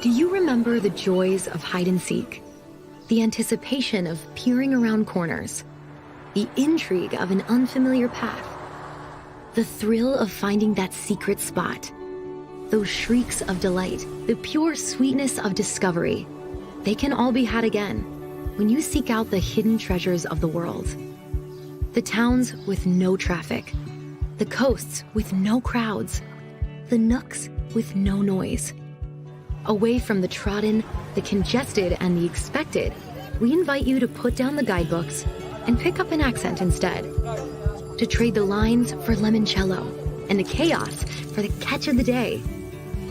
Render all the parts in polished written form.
Do you remember the joys of hide and seek? The anticipation of peering around corners? The intrigue of an unfamiliar path? The thrill of finding that secret spot? Those shrieks of delight, the pure sweetness of discovery, they can all be had again when you seek out the hidden treasures of the world. The towns with no traffic, the coasts with no crowds, the nooks with no noise. Away from the trodden, the congested, and the expected, we invite you to put down the guidebooks and pick up an accent instead. To trade the lines for limoncello and the chaos for the catch of the day.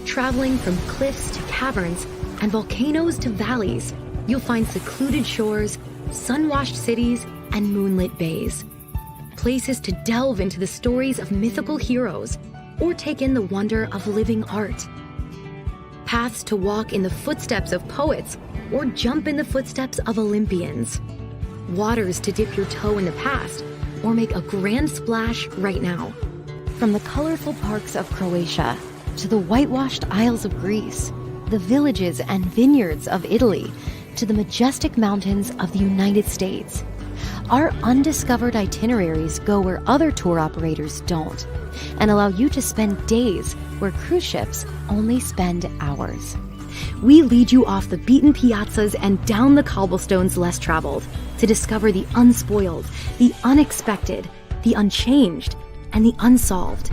Traveling from cliffs to caverns and volcanoes to valleys, you'll find secluded shores, sun-washed cities, and moonlit bays. Places to delve into the stories of mythical heroes or take in the wonder of living art. Paths to walk in the footsteps of poets or jump in the footsteps of Olympians. Waters to dip your toe in the past or make a grand splash right now. From the colorful parks of Croatia to the whitewashed isles of Greece, the villages and vineyards of Italy, to the majestic mountains of the United States. Our undiscovered itineraries go where other tour operators don't and allow you to spend days where cruise ships only spend hours. We lead you off the beaten piazzas and down the cobblestones less traveled to discover the unspoiled, the unexpected, the unchanged, and the unsolved.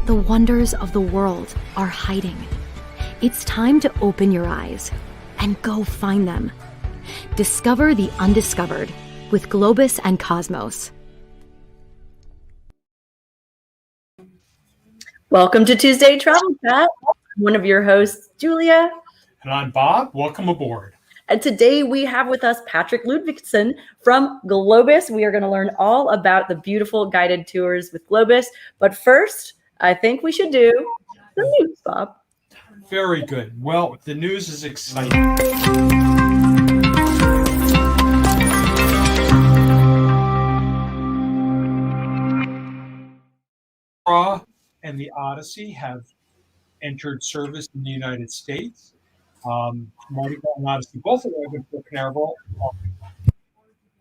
The wonders of the world are hiding. It's time to open your eyes and go find them. Discover the undiscovered with Globus and Cosmos. Welcome to Tuesday Travel Chat. I'm one of your hosts, Julia. And I'm Bob. Welcome aboard. And today we have with us Patrick Ludvigsen from Globus. We are going to learn all about the beautiful guided tours with Globus. But first, I think we should do the news, Bob. Very good. Well, the news is exciting. And the Odyssey have entered service in the United States. Mardi Gras and Odyssey both arrived in Port Canaveral on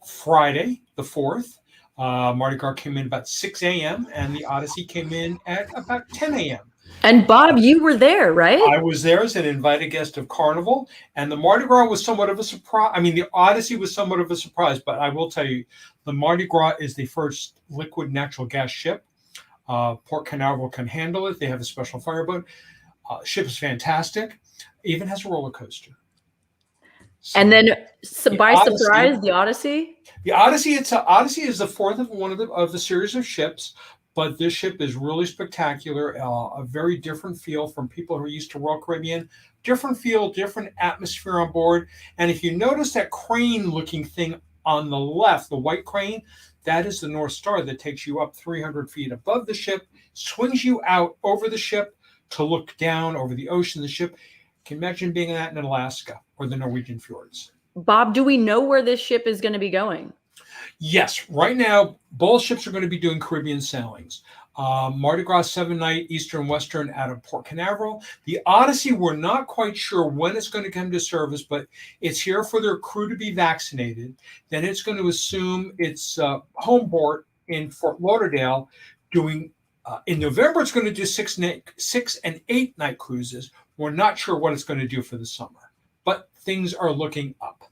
Friday, the 4th. Mardi Gras came in about 6 a.m. and the Odyssey came in at about 10 a.m. And Bob, you were there, right? I was there as an invited guest of Carnival, and the Mardi Gras was somewhat of a surprise. I mean, the Odyssey was somewhat of a surprise, but I will tell you, the Mardi Gras is the first liquid natural gas ship. Port Canaveral can handle it. They have a special fireboat. Ship is fantastic. Even has a roller coaster. So, and then, by surprise, the Odyssey. The Odyssey. Odyssey is the fourth of one of the series of ships, but this ship is really spectacular. A very different feel from people who are used to Royal Caribbean. Different feel, different atmosphere on board. And if you notice that crane-looking thing on the left, the white crane, that is the North Star that takes you up 300 feet above the ship, swings you out over the ship to look down over the ocean. The ship, can you imagine being that in Alaska or the Norwegian fjords? Bob, do we know where this ship is going to be going? Yes. Right now, both ships are going to be doing Caribbean sailings. Mardi Gras 7-night Eastern Western out of Port Canaveral. The Odyssey, we're not quite sure when it's going to come to service, but it's here for their crew to be vaccinated. Then it's going to assume its home port in Fort Lauderdale doing, in November, it's going to do 6 and 8 night cruises. We're not sure what it's going to do for the summer, but things are looking up.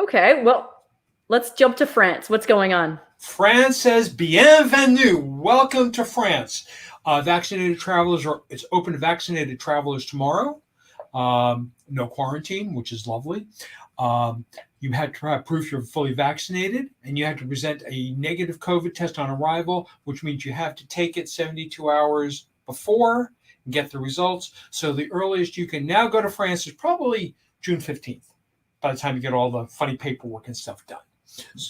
Okay, well, let's jump to France. What's going on? France says, bienvenue, welcome to France. Vaccinated travelers it's open to vaccinated travelers tomorrow. No quarantine, which is lovely. You had to have proof you're fully vaccinated, and you have to present a negative COVID test on arrival, which means you have to take it 72 hours before and get the results. So the earliest you can now go to France is probably June 15th, by the time you get all the funny paperwork and stuff done.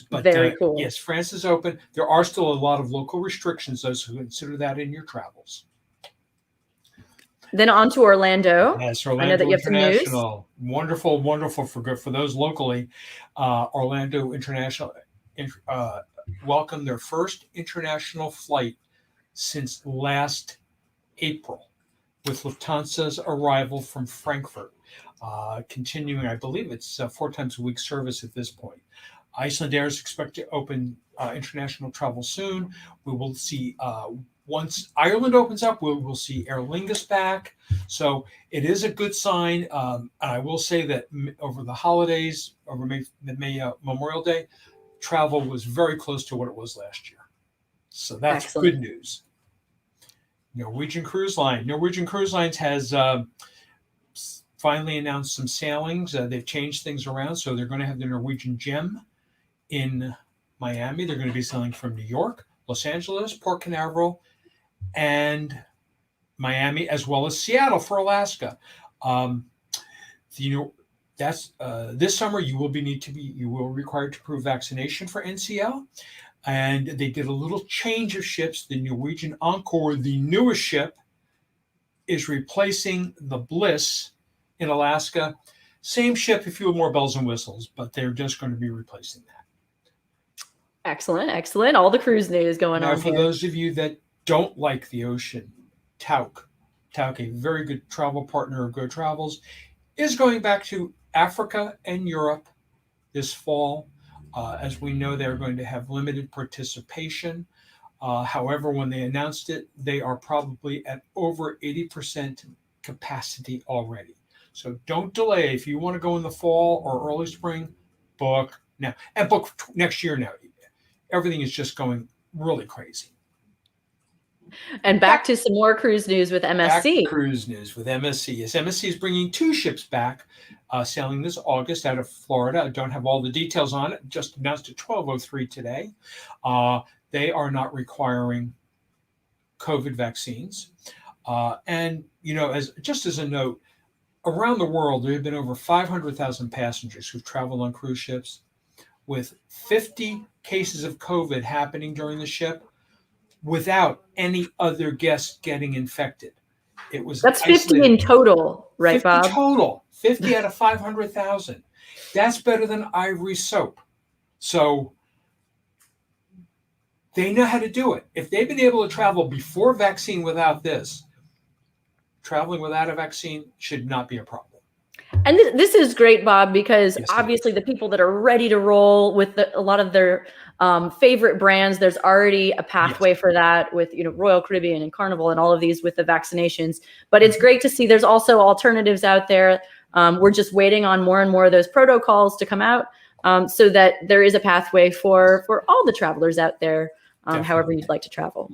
But very cool. Yes, France is open. There are still a lot of local restrictions, though, so consider that in your travels. Then on to Orlando. Yes, Orlando I know that you have International. Some news. Wonderful, wonderful for those locally. Orlando International welcomed their first international flight since last April, with Lufthansa's arrival from Frankfurt, continuing, I believe it's 4 times a week service at this point. Icelandair is expected to open international travel soon. We will see, once Ireland opens up, we will see Aer Lingus back. So it is a good sign. And I will say that over the holidays, over May Memorial Day, travel was very close to what it was last year. So that's Excellent. good news. Norwegian Cruise Lines has finally announced some sailings. They've changed things around. So they're going to have the Norwegian Gem in Miami. They're going to be sailing from New York, Los Angeles, Port Canaveral, and Miami, as well as Seattle for Alaska. This summer you will required to prove vaccination for NCL. And they did a little change of ships. The Norwegian Encore, the newest ship, is replacing the Bliss in Alaska. Same ship, a few more bells and whistles, but they're just going to be replacing that. Excellent, excellent. All the cruise news going on For here. those of you that don't like the ocean, Tauk, a very good travel partner of Go Travels, is going back to Africa and Europe this fall. As we know, they're going to have limited participation. However, when they announced it, they are probably at over 80% capacity already. So don't delay. If you want to go in the fall or early spring, book now. And book next year now. Everything is just going really crazy. And back to some more cruise news with MSC. Back to cruise news with MSC. Yes, MSC is bringing 2 ships back, sailing this August out of Florida. I don't have all the details on it. Just announced at 12:03 today. They are not requiring COVID vaccines. And, as a note, around the world, there have been over 500,000 passengers who've traveled on cruise ships, with 50 cases of COVID happening during the ship without any other guests getting infected. That's 50 in total, right, 50 Bob? total. 50 out of 500,000. That's better than Ivory soap. So they know how to do it. If they've been able to travel before vaccine without this, traveling without a vaccine should not be a problem. And this is great, Bob, because Yes, obviously the people that are ready to roll with a lot of their favorite brands, there's already a pathway for that with, Royal Caribbean and Carnival and all of these with the vaccinations. But it's great to see there's also alternatives out there. We're just waiting on more and more of those protocols to come out so that there is a pathway for all the travelers out there, however you'd like to travel.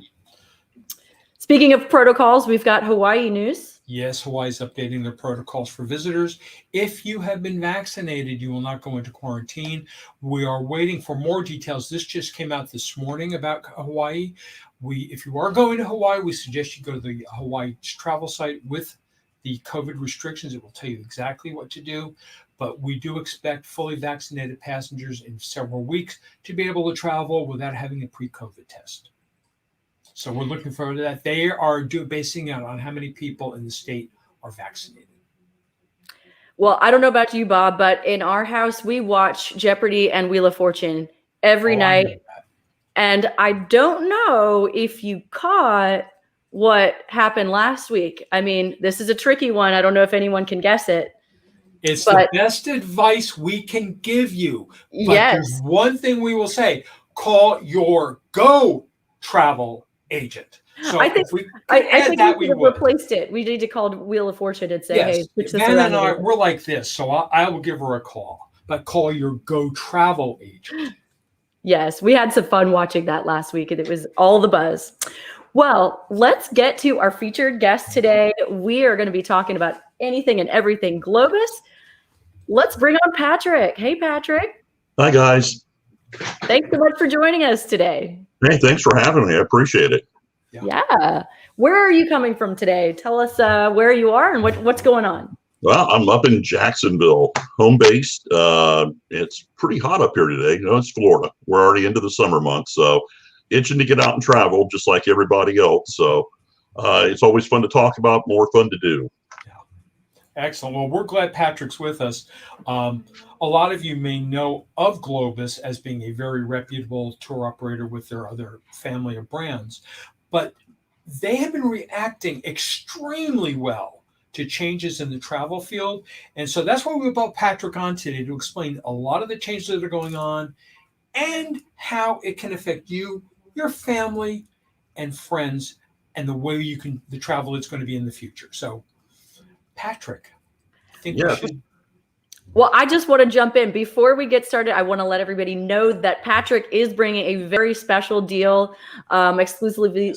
Speaking of protocols, we've got Hawaii news. Yes, Hawaii is updating their protocols for visitors. If you have been vaccinated, you will not go into quarantine. We are waiting for more details. This just came out this morning about Hawaii. If you are going to Hawaii, we suggest you go to the Hawaii travel site with the COVID restrictions. It will tell you exactly what to do. But we do expect fully vaccinated passengers in several weeks to be able to travel without having a pre-COVID test. So we're looking forward to that. They are basing it on how many people in the state are vaccinated. Well, I don't know about you, Bob, but in our house, we watch Jeopardy and Wheel of Fortune every night. And I don't know if you caught what happened last week. I mean, this is a tricky one. I don't know if anyone can guess it. It's the best advice we can give you. But there's one thing we will say: call your Go Travel agent. So I think we replaced it. We need to call Wheel of Fortune and say, hey, switch this around. And I, we're like this, so I will give her a call. But call your Go Travel agent. Yes, we had some fun watching that last week, and it was all the buzz. Well, let's get to our featured guest today. We are going to be talking about anything and everything Globus. Let's bring on Patrick. Hey, Patrick. Hi, guys. Thanks so much for joining us today. Hey, thanks for having me. I appreciate it. Yeah. Where are you coming from today? Tell us where you are and what's going on. Well, I'm up in Jacksonville, home based. It's pretty hot up here today. It's Florida. We're already into the summer months, so itching to get out and travel just like everybody else. So it's always fun to talk about, more fun to do. Excellent. Well, we're glad Patrick's with us. A lot of you may know of Globus as being a very reputable tour operator with their other family of brands. But they have been reacting extremely well to changes in the travel field. And so that's why we brought Patrick on today, to explain a lot of the changes that are going on and how it can affect you, your family, and friends, and the way the travel is going to be in the future. So, Patrick, I think we should. Well, I just want to jump in. Before we get started, I want to let everybody know that Patrick is bringing a very special deal exclusively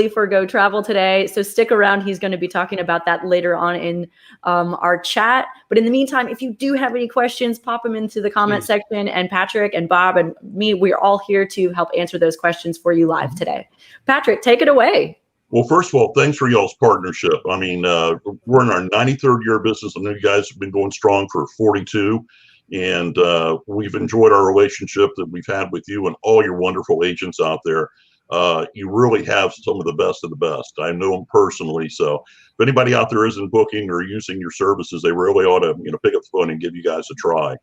for Go Travel today. So stick around. He's going to be talking about that later on in our chat. But in the meantime, if you do have any questions, pop them into the comment section. And Patrick and Bob and me, we're all here to help answer those questions for you live today. Patrick, take it away. Well, first of all, thanks for y'all's partnership. I mean, we're in our 93rd year of business. I know you guys have been going strong for 42, and we've enjoyed our relationship that we've had with you and all your wonderful agents out there. You really have some of the best of the best. I know them personally, so if anybody out there isn't booking or using your services, they really ought to, pick up the phone and give you guys a try,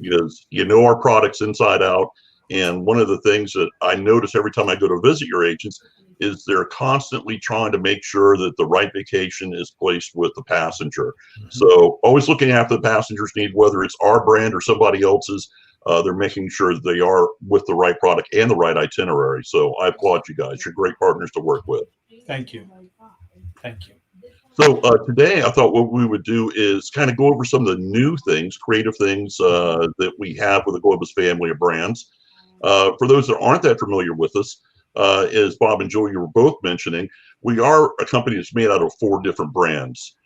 because you know our products inside out. And one of the things that I notice every time I go to visit your agents is they're constantly trying to make sure that the right vacation is placed with the passenger. So always looking after the passenger's need, whether it's our brand or somebody else's, they're making sure that they are with the right product and the right itinerary. So I applaud you guys. You're great partners to work with. Thank you. Thank you. So today I thought what we would do is kind of go over some of the new things, creative things that we have with the Globus family of brands. For those that aren't that familiar with us, as Bob and Joe, you were both mentioning, we are a company that's made out of 4 different brands.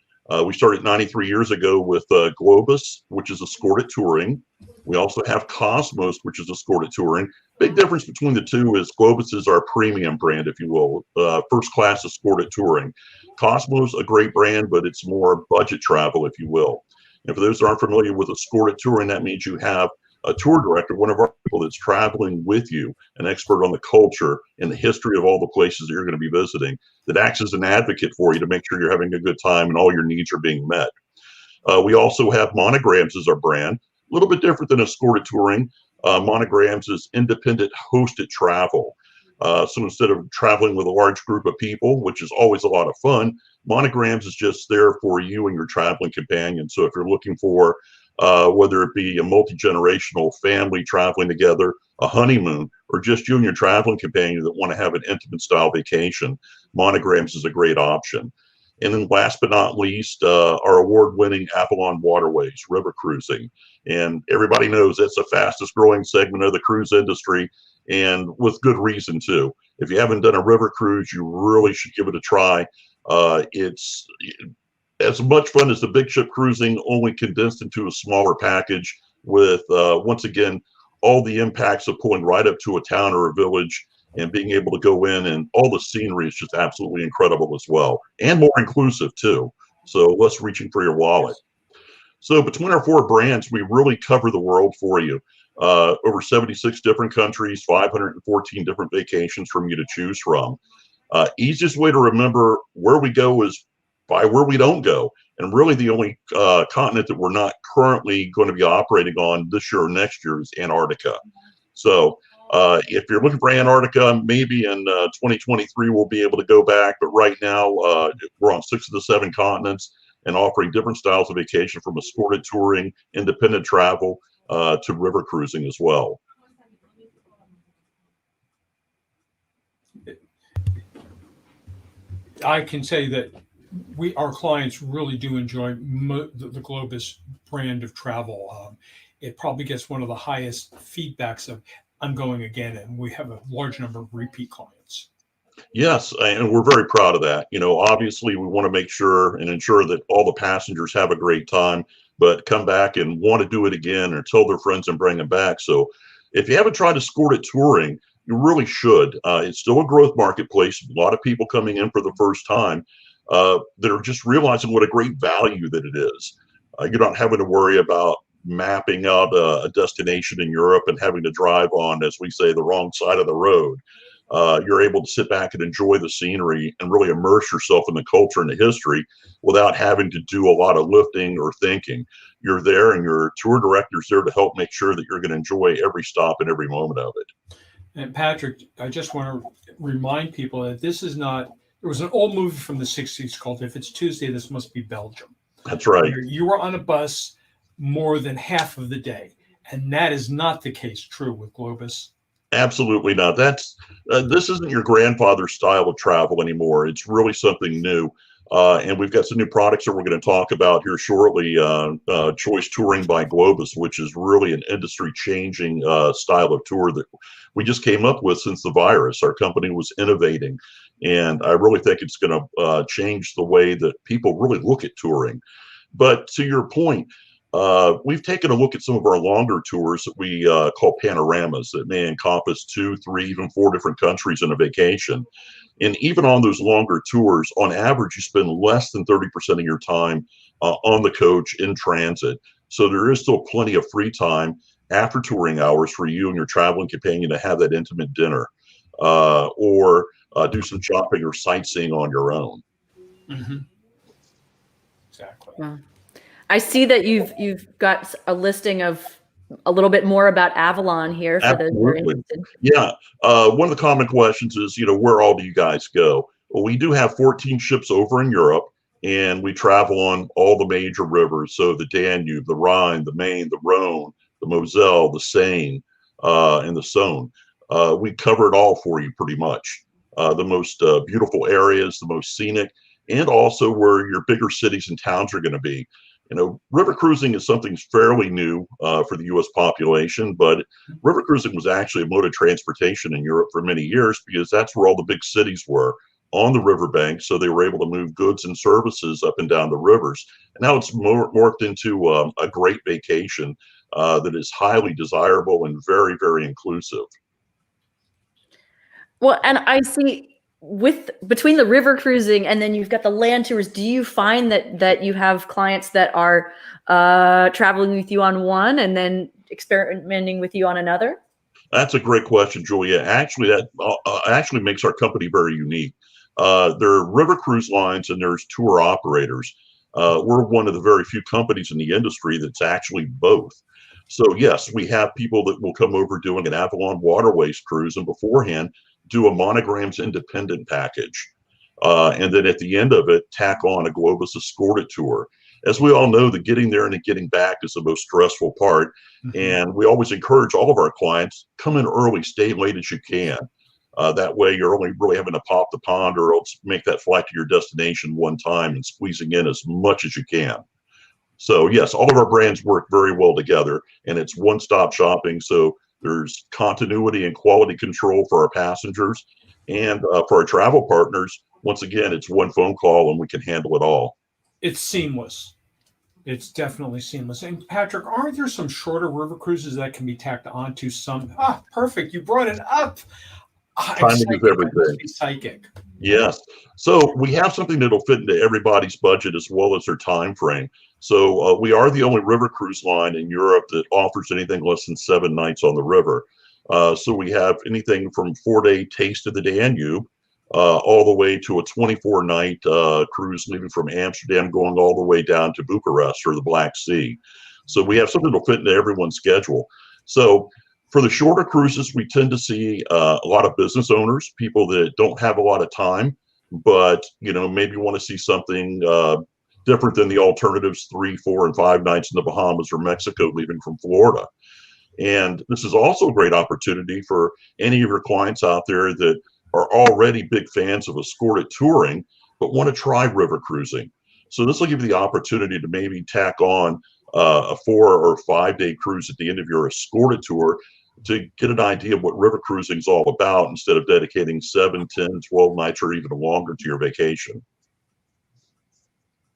We started 93 years ago with Globus, which is escorted touring. We also have Cosmos, which is escorted touring. Big difference between the two is Globus is our premium brand, if you will, first class escorted touring. Cosmos, a great brand, but it's more budget travel, if you will. And for those that aren't familiar with escorted touring, that means you have a tour director, one of our people that's traveling with you, an expert on the culture and the history of all the places that you're going to be visiting, that acts as an advocate for you to make sure you're having a good time and all your needs are being met. We also have Monograms as our brand, a little bit different than escorted touring. Monograms is independent hosted travel. So instead of traveling with a large group of people, which is always a lot of fun, Monograms is just there for you and your traveling companion. So if you're looking for whether it be a multi-generational family traveling together, a honeymoon, or just you and your traveling companion that want to have an intimate style vacation, Monograms is a great option. And then last but not least, our award-winning Avalon Waterways River Cruising. And everybody knows that's the fastest growing segment of the cruise industry, and with good reason too. If you haven't done a river cruise, you really should give it a try. It's as much fun as the big ship cruising, only condensed into a smaller package with, once again, all the impacts of pulling right up to a town or a village and being able to go in, and all the scenery is just absolutely incredible as well, and more inclusive too. So less reaching for your wallet. So between our 4 brands, we really cover the world for you. Over 76 different countries, 514 different vacations from you to choose from. Easiest way to remember where we go is by where we don't go. And really the only continent that we're not currently going to be operating on this year or next year is Antarctica. So if you're looking for Antarctica, maybe in 2023 we'll be able to go back. But right now we're on 6 of the 7 continents and offering different styles of vacation, from escorted touring, independent travel, to river cruising as well. I can say that our clients really do enjoy the Globus brand of travel. It probably gets one of the highest feedbacks of "I'm going again," and we have a large number of repeat clients. Yes, and we're very proud of that. Obviously we want to make sure and ensure that all the passengers have a great time, but come back and want to do it again or tell their friends and bring them back. So if you haven't tried escorted touring, you really should. It's still a growth marketplace. A lot of people coming in for the first time that are just realizing what a great value that it is. You're not having to worry about mapping out a destination in Europe and having to drive on, as we say, the wrong side of the road. You're able to sit back and enjoy the scenery and really immerse yourself in the culture and the history without having to do a lot of lifting or thinking. You're there, and your tour director's there to help make sure that you're going to enjoy every stop and every moment of it. And Patrick, I just want to remind people that this is not, there was an old movie from the 60s called If It's Tuesday, This Must Be Belgium. That's right. Where you were on a bus more than half of the day. And that is not the case true with Globus. Absolutely not. That's this isn't your grandfather's style of travel anymore. It's really something new. And we've got some new products that we're going to talk about here shortly. Choice Touring by Globus, which is really an industry-changing style of tour that we just came up with since the virus. Our company was innovating, and I really think it's going to change the way that people really look at touring. But to your point, we've taken a look at some of our longer tours that we call panoramas that may encompass 2, 3, even 4 different countries in a vacation. And even on those longer tours, on average, you spend less than 30% of your time on the coach in transit. So there is still plenty of free time after touring hours for you and your traveling companion to have that intimate dinner or do some shopping or sightseeing on your own. Mm-hmm. Exactly. Wow. I see that you've got a listing of a little bit more about Avalon here for those who are interested. Yeah. One of the common questions is, where all do you guys go? Well, we do have 14 ships over in Europe, and we travel on all the major rivers. So the Danube, the Rhine, the Main, the Rhone, the Moselle, the Seine, and the Saône. We cover it all for you pretty much. The most beautiful areas, the most scenic, and also where your bigger cities and towns are going to be. River cruising is something fairly new for the U.S. population, but river cruising was actually a mode of transportation in Europe for many years because that's where all the big cities were, on the riverbank. So they were able to move goods and services up and down the rivers. And now it's morphed into a great vacation that is highly desirable and very, very inclusive. Well, and I see between the river cruising and then you've got the land tours, do you find that you have clients that are traveling with you on one and then experimenting with you on another? That's a great question, Julia. Actually, that actually makes our company very unique. There are river cruise lines and there's tour operators. We're one of the very few companies in the industry that's actually both. So yes, we have people that will come over doing an Avalon Waterways cruise and beforehand do a Monograms independent package. And then at the end of it, tack on a Globus escorted tour. As we all know, the getting there and the getting back is the most stressful part. Mm-hmm. And we always encourage all of our clients, come in early, stay late as you can. That way you're only really having to pop the pond or else make that flight to your destination one time and squeezing in as much as you can. So yes, all of our brands work very well together and it's one-stop shopping. So there's continuity and quality control for our passengers and for our travel partners. Once again, it's one phone call and we can handle it all. It's seamless. It's definitely seamless. And Patrick, aren't there some shorter river cruises that can be tacked onto some? Perfect. You brought it up. Timing is everything. Psychic. Yes. So we have something that'll fit into everybody's budget as well as their time frame. So we are the only river cruise line in Europe that offers anything less than 7 nights on the river. So we have anything from 4-day Taste of the Danube all the way to a 24-night cruise leaving from Amsterdam going all the way down to Bucharest or the Black Sea. So we have something that'll fit into everyone's schedule. So for the shorter cruises, we tend to see a lot of business owners, people that don't have a lot of time, but maybe want to see something different than the alternatives 3, 4, and 5 nights in the Bahamas or Mexico leaving from Florida. And this is also a great opportunity for any of your clients out there that are already big fans of escorted touring, but want to try river cruising. So this will give you the opportunity to maybe tack on a 4 or 5 day cruise at the end of your escorted tour to get an idea of what river cruising is all about instead of dedicating 7, 10, 12 nights or even longer to your vacation.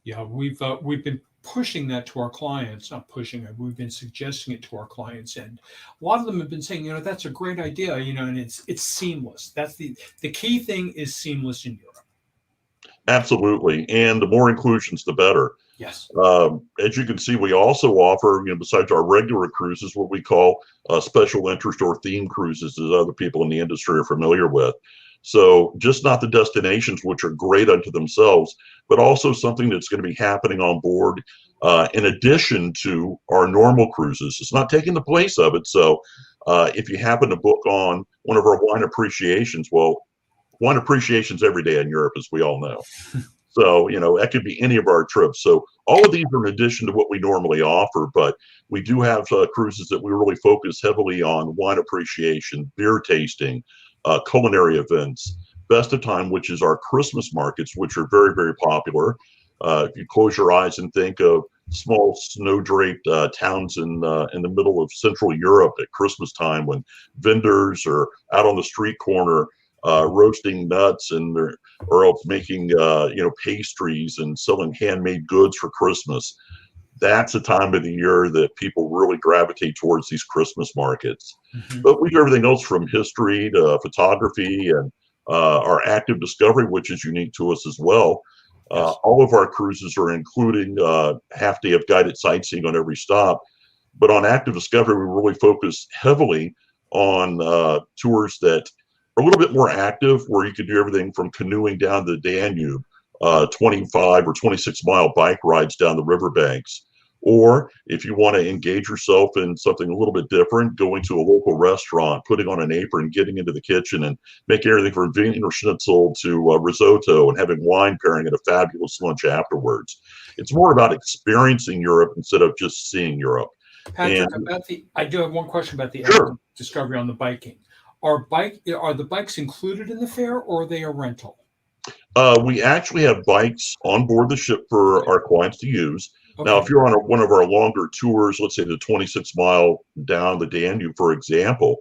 Yeah, we've been pushing that to our clients, not pushing it, we've been suggesting it to our clients. And a lot of them have been saying, that's a great idea, and it's seamless. That's the key thing is seamless in Europe. Absolutely. And the more inclusions, the better. Yes. As you can see, we also offer, besides our regular cruises, what we call special interest or theme cruises, as other people in the industry are familiar with. So just not the destinations, which are great unto themselves, but also something that's going to be happening on board in addition to our normal cruises. It's not taking the place of it. So if you happen to book on one of our wine appreciations, well, wine appreciation's every day in Europe, as we all know. So, that could be any of our trips. So all of these are in addition to what we normally offer, but we do have cruises that we really focus heavily on wine appreciation, beer tasting, culinary events, Best of Time, which is our Christmas markets, which are very, very popular. If you close your eyes and think of small snow-draped towns in the middle of Central Europe at Christmas time, when vendors are out on the street corner roasting nuts or else making pastries and selling handmade goods for Christmas. That's a time of the year that people really gravitate towards these Christmas markets. Mm-hmm. But we do everything else from history to photography and our active discovery, which is unique to us as well. Yes. All of our cruises are including half day of guided sightseeing on every stop. But on active discovery, we really focus heavily on tours that are a little bit more active, where you can do everything from canoeing down the Danube, 25 or 26-mile bike rides down the riverbanks. Or if you want to engage yourself in something a little bit different, going to a local restaurant, putting on an apron, getting into the kitchen and making everything from Wiener Schnitzel to risotto and having wine pairing at a fabulous lunch afterwards. It's more about experiencing Europe instead of just seeing Europe. Patrick, I do have one question about the Sure. discovery on the biking. Are the bikes included in the fare, or are they a rental? We actually have bikes on board the ship for our clients to use. Okay. Now, if you're on one of our longer tours, let's say the 26-mile down the Danube, for example,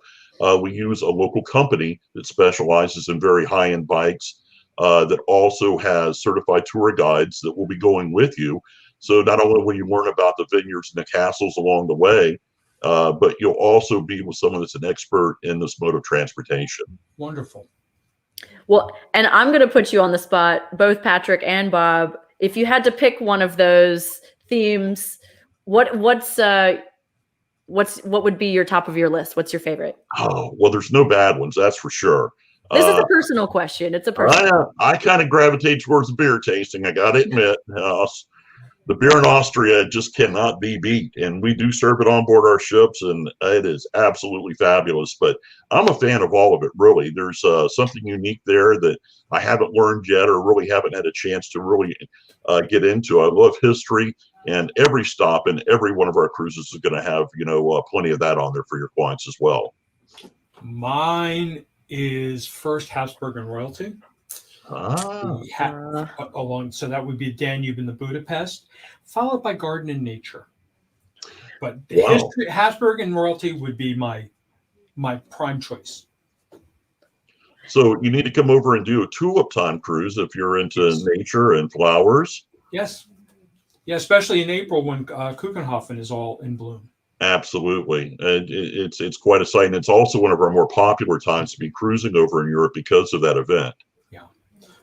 we use a local company that specializes in very high-end bikes that also has certified tour guides that will be going with you. So not only will you learn about the vineyards and the castles along the way, but you'll also be with someone that's an expert in this mode of transportation. Wonderful. Well, and I'm going to put you on the spot, both Patrick and Bob. If you had to pick one of those themes, what would be your top of your list? What's your favorite? Oh, well, there's no bad ones, that's for sure. This is a personal question. It's a personal. I kind of gravitate towards the beer tasting. I got to admit, the beer in Austria just cannot be beat, and we do serve it on board our ships, and it is absolutely fabulous. But I'm a fan of all of it, really. There's something unique there that I haven't learned yet, or really haven't had a chance to really get into. I love history, and every stop and every one of our cruises is going to have plenty of that on there for your clients as well. Mine is first Habsburg and Royalty. So that would be Danube and the Budapest, followed by Garden and Nature. But history, Habsburg and Royalty would be my prime choice. So you need to come over and do a tulip time cruise if you're into nature and flowers. Yes. Yeah, especially in April when Kuchenhofen is all in bloom. Absolutely. It's quite a sight. And it's also one of our more popular times to be cruising over in Europe because of that event. Yeah.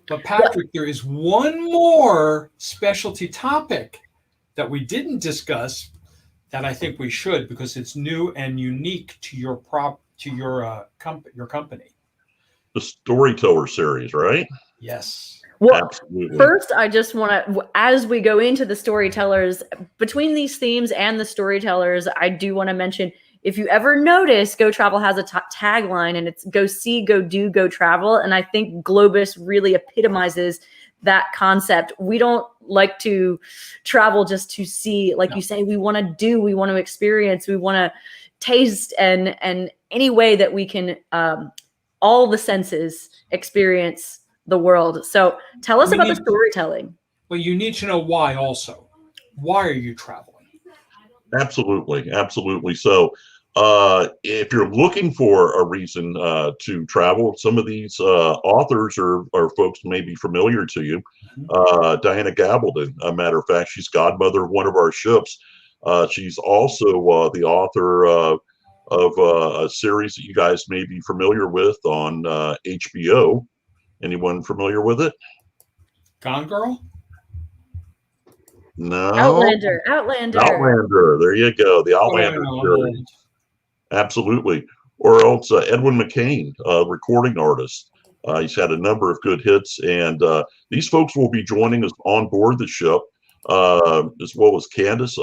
But Patrick, there is one more specialty topic that we didn't discuss that I think we should, because it's new and unique to your company. The Storyteller series, right? Yes. Well, absolutely. First, I just want to, as we go into the storytellers, between these themes and the storytellers, I do want to mention, if you ever notice, Go Travel has a tagline, and it's go see, go do, go travel. And I think Globus really epitomizes that concept. We don't like to travel just to see, like you say, we want to do, we want to experience, we want to taste, and any way that we can, all the senses experience the world. So tell us about the storytelling. Well, you need to know why also. Why are you traveling? Absolutely. Absolutely. So if you're looking for a reason to travel, some of these authors are folks who may be familiar to you. Diana Gabaldon, a matter of fact, she's godmother of one of our ships. She's also the author of a series that you guys may be familiar with on HBO. Anyone familiar with it? Gone Girl? No. Outlander. There you go. The Outlander series. Absolutely. Or else Edwin McCain, recording artist. He's had a number of good hits, and these folks will be joining us on board the ship, as well as Candace.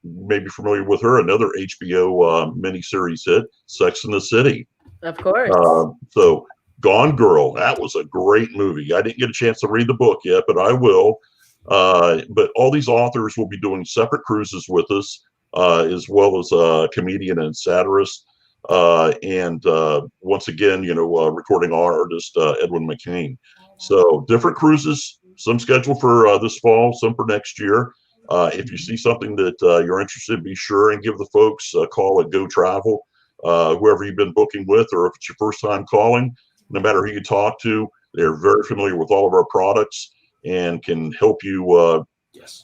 May be familiar with her, another HBO miniseries hit, Sex and the City. Of course. So Gone Girl. That was a great movie. I didn't get a chance to read the book yet, but I will. But all these authors will be doing separate cruises with us, as well as a comedian and satirist. And once again, recording artist Edwin McCain. So different cruises, some scheduled for this fall, some for next year. If you see something that you're interested in, be sure and give the folks a call at Go Travel, whoever you've been booking with, or if it's your first time calling, no matter who you talk to, they're very familiar with all of our products and can help you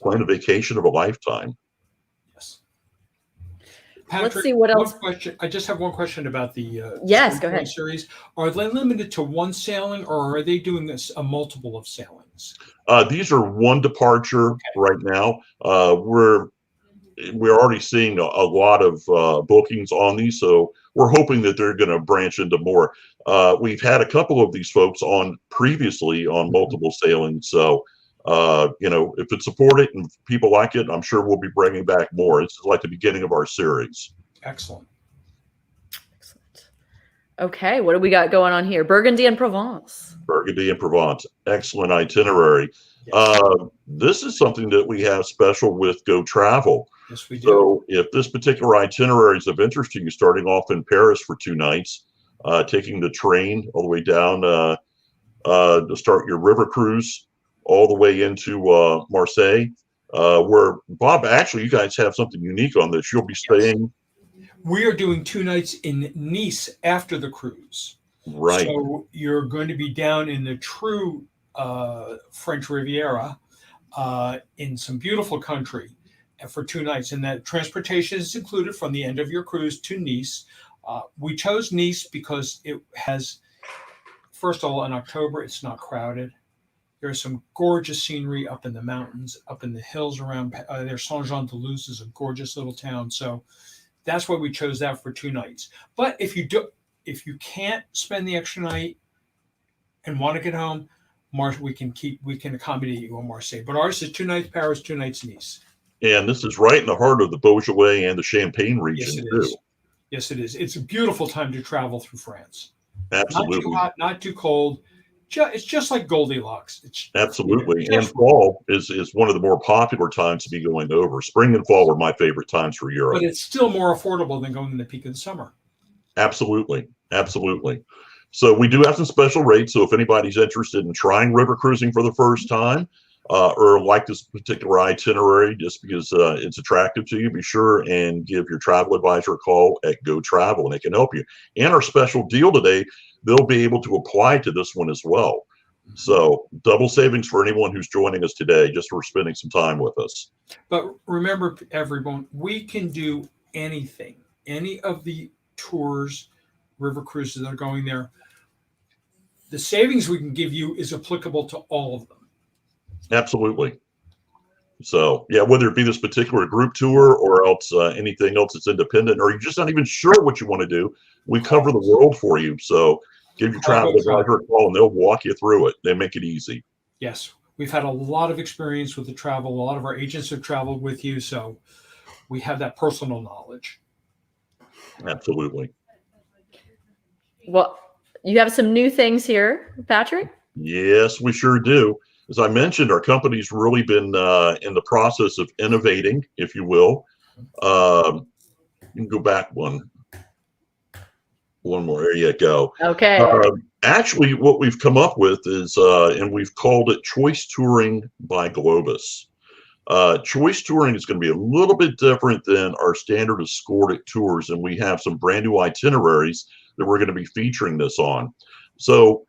plan a vacation of a lifetime. Yes. Patrick, let's see what else. Question. I just have one question about the yes, go ahead. series. Are they limited to one sailing, or are they doing this a multiple of sailings? These are one departure right now. We're already seeing a lot of bookings on these, so we're hoping that they're going to branch into more. We've had a couple of these folks on previously on multiple sailings, so if it's supported and people like it, I'm sure we'll be bringing back more. It's like the beginning of our series. Excellent. Okay, what do we got going on here? Burgundy and Provence. Burgundy and Provence. Excellent itinerary. Yes. This is something that we have special with Go Travel. Yes, we do. So if this particular itinerary is of interest to you, starting off in Paris for 2 nights, taking the train all the way down to start your river cruise all the way into Marseille, where, Bob, actually, you guys have something unique on this. You'll be staying. We are doing 2 nights in Nice after the cruise. Right. So you're going to be down in the true French Riviera in some beautiful country for 2 nights. And that transportation is included from the end of your cruise to Nice. We chose Nice because it has, first of all, in October, it's not crowded. There's some gorgeous scenery up in the mountains, up in the hills around there. Saint-Jean-de-Luz is a gorgeous little town. So that's why we chose that for 2 nights. But if you can't spend the extra night and want to get home, we can accommodate you in Marseille. But ours is 2 nights Paris, 2 nights Nice. And this is right in the heart of the Beaujolais and the Champagne region, yes, too. Yes, it is. It's a beautiful time to travel through France. Absolutely. Not too hot, not too cold. It's just like Goldilocks. Absolutely. And fall is one of the more popular times to be going over. Spring and fall are my favorite times for Europe. But it's still more affordable than going in the peak of the summer. Absolutely. Absolutely. So we do have some special rates. So if anybody's interested in trying river cruising for the first time, or like this particular itinerary just because it's attractive to you, be sure and give your travel advisor a call at Go Travel, and they can help you. And our special deal today, they'll be able to apply to this one as well. So double savings for anyone who's joining us today just for spending some time with us. But remember, everyone, we can do anything. Any of the tours, river cruises that are going there, the savings we can give you is applicable to all of them. Absolutely. So, yeah, whether it be this particular group tour or else anything else that's independent, or you're just not even sure what you want to do, we cover the world for you. So give your travel advisor a call and they'll walk you through it. They make it easy. Yes. We've had a lot of experience with the travel. A lot of our agents have traveled with you. So we have that personal knowledge. Absolutely. Well, you have some new things here, Patrick? Yes, we sure do. As I mentioned, our company's really been in the process of innovating, if you will. You can go back one more. There you go. Okay. Actually, what we've come up with is, and we've called it Choice Touring by Globus. Choice Touring is going to be a little bit different than our standard escorted tours, and we have some brand new itineraries that we're going to be featuring this on. So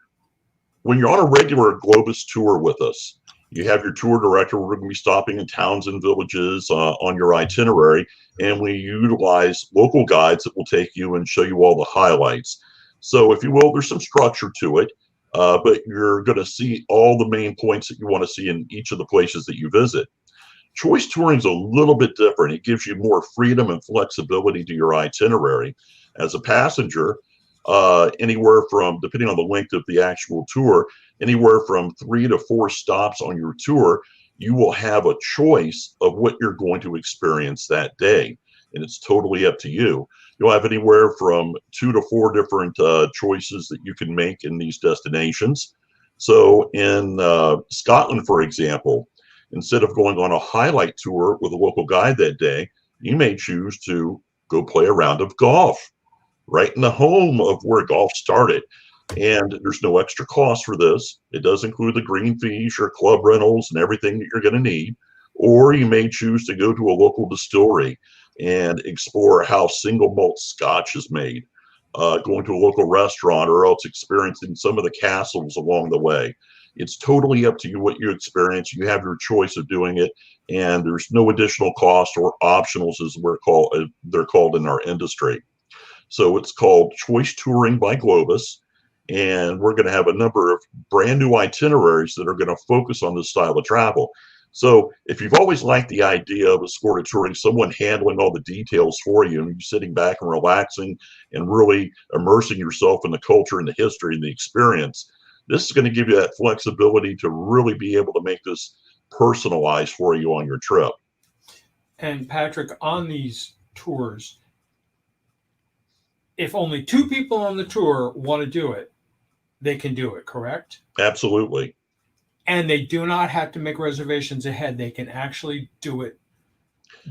when you're on a regular Globus tour with us, you have your tour director. We're going to be stopping in towns and villages on your itinerary, and we utilize local guides that will take you and show you all the highlights. So if you will, there's some structure to it, but you're going to see all the main points that you want to see in each of the places that you visit. Choice touring is a little bit different. It gives you more freedom and flexibility to your itinerary. As a passenger, anywhere from, depending on the length of the actual tour, anywhere from 3 to 4 stops on your tour, you will have a choice of what you're going to experience that day. And it's totally up to you. You'll have anywhere from 2 to 4 different choices that you can make in these destinations. So in Scotland, for example, instead of going on a highlight tour with a local guide that day, you may choose to go play a round of golf right in the home of where golf started. And there's no extra cost for this. It does include the green fees, your club rentals, and everything that you're going to need. Or you may choose to go to a local distillery and explore how single malt scotch is made, going to a local restaurant, or else experiencing some of the castles along the way. It's totally up to you what you experience. You have your choice of doing it, and there's no additional cost or optionals, as they're called in our industry. So it's called Choice Touring by Globus, and we're going to have a number of brand new itineraries that are going to focus on this style of travel. So if you've always liked the idea of escorted touring, someone handling all the details for you, and you sitting back and relaxing and really immersing yourself in the culture and the history and the experience, this is going to give you that flexibility to really be able to make this personalized for you on your trip. And Patrick, on these tours, if only 2 people on the tour want to do it, they can do it, correct? Absolutely. And they do not have to make reservations ahead. They can actually do it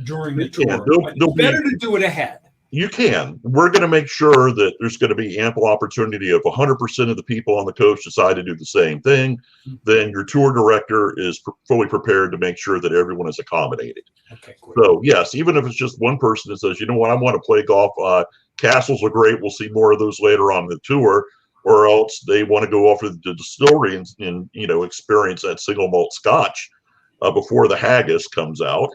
during the tour. But it's better to do it ahead. You can. We're going to make sure that there's going to be ample opportunity. If 100% of the people on the coast decide to do the same thing, then your tour director is fully prepared to make sure that everyone is accommodated. Okay, great. So yes, even if it's just one person that says, you know what, I want to play golf. Castles are great. We'll see more of those later on the tour. Or else they want to go off to the distillery and experience that single malt scotch before the haggis comes out.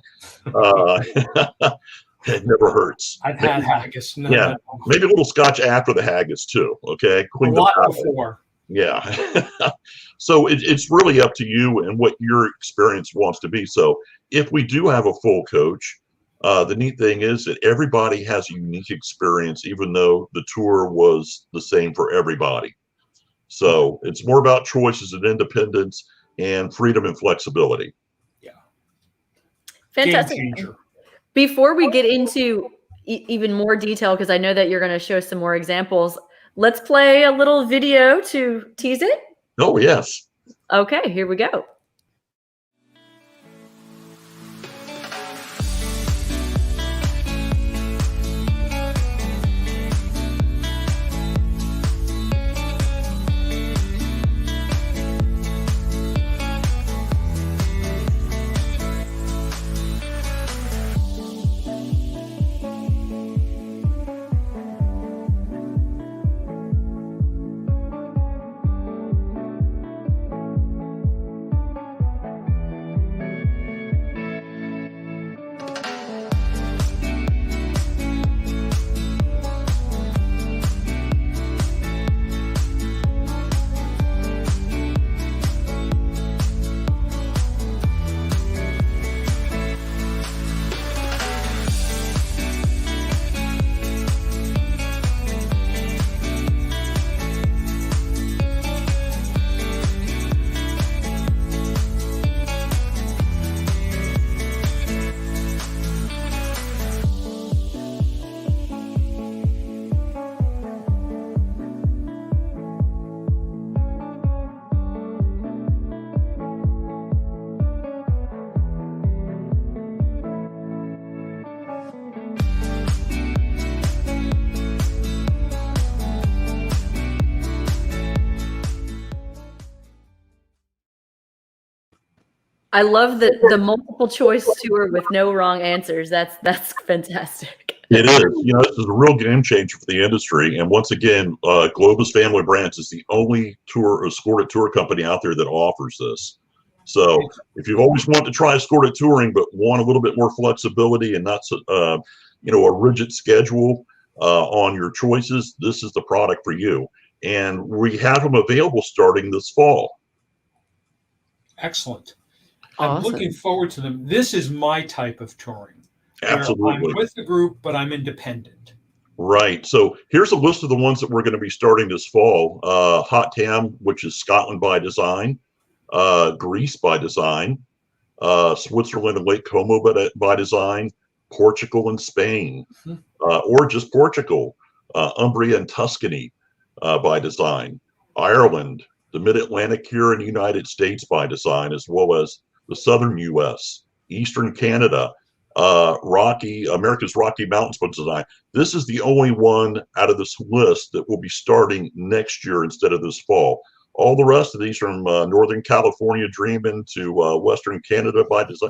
It never hurts. I've had haggis. No, yeah, maybe a little scotch after the haggis too. Okay, a lot before. Yeah. So it's really up to you and what your experience wants to be. So if we do have a full coach, the neat thing is that everybody has a unique experience, even though the tour was the same for everybody. So it's more about choices and independence and freedom and flexibility. Yeah. Fantastic. Game changer. Before we get into even more detail, because I know that you're going to show some more examples, let's play a little video to tease it. Oh, yes. Okay, here we go. I love the multiple choice tour with no wrong answers. That's fantastic. It is. This is a real game changer for the industry. And once again, Globus Family of Brands is the only escorted tour company out there that offers this. So if you've always wanted to try escorted touring, but want a little bit more flexibility and not, a rigid schedule on your choices, this is the product for you. And we have them available starting this fall. Excellent. Awesome. I'm looking forward to them. This is my type of touring. Absolutely. I'm with the group, but I'm independent. Right. So here's a list of the ones that we're going to be starting this fall. Hot Tam, which is Scotland by design. Greece by design. Switzerland and Lake Como by design. Portugal and Spain, or just Portugal, Umbria and Tuscany by design, Ireland, the Mid-Atlantic here in the United States by design, as well as the Southern U.S., Eastern Canada, America's Rocky Mountains by design. This is the only one out of this list that will be starting next year instead of this fall. All the rest of these from Northern California Dreaming to Western Canada by design.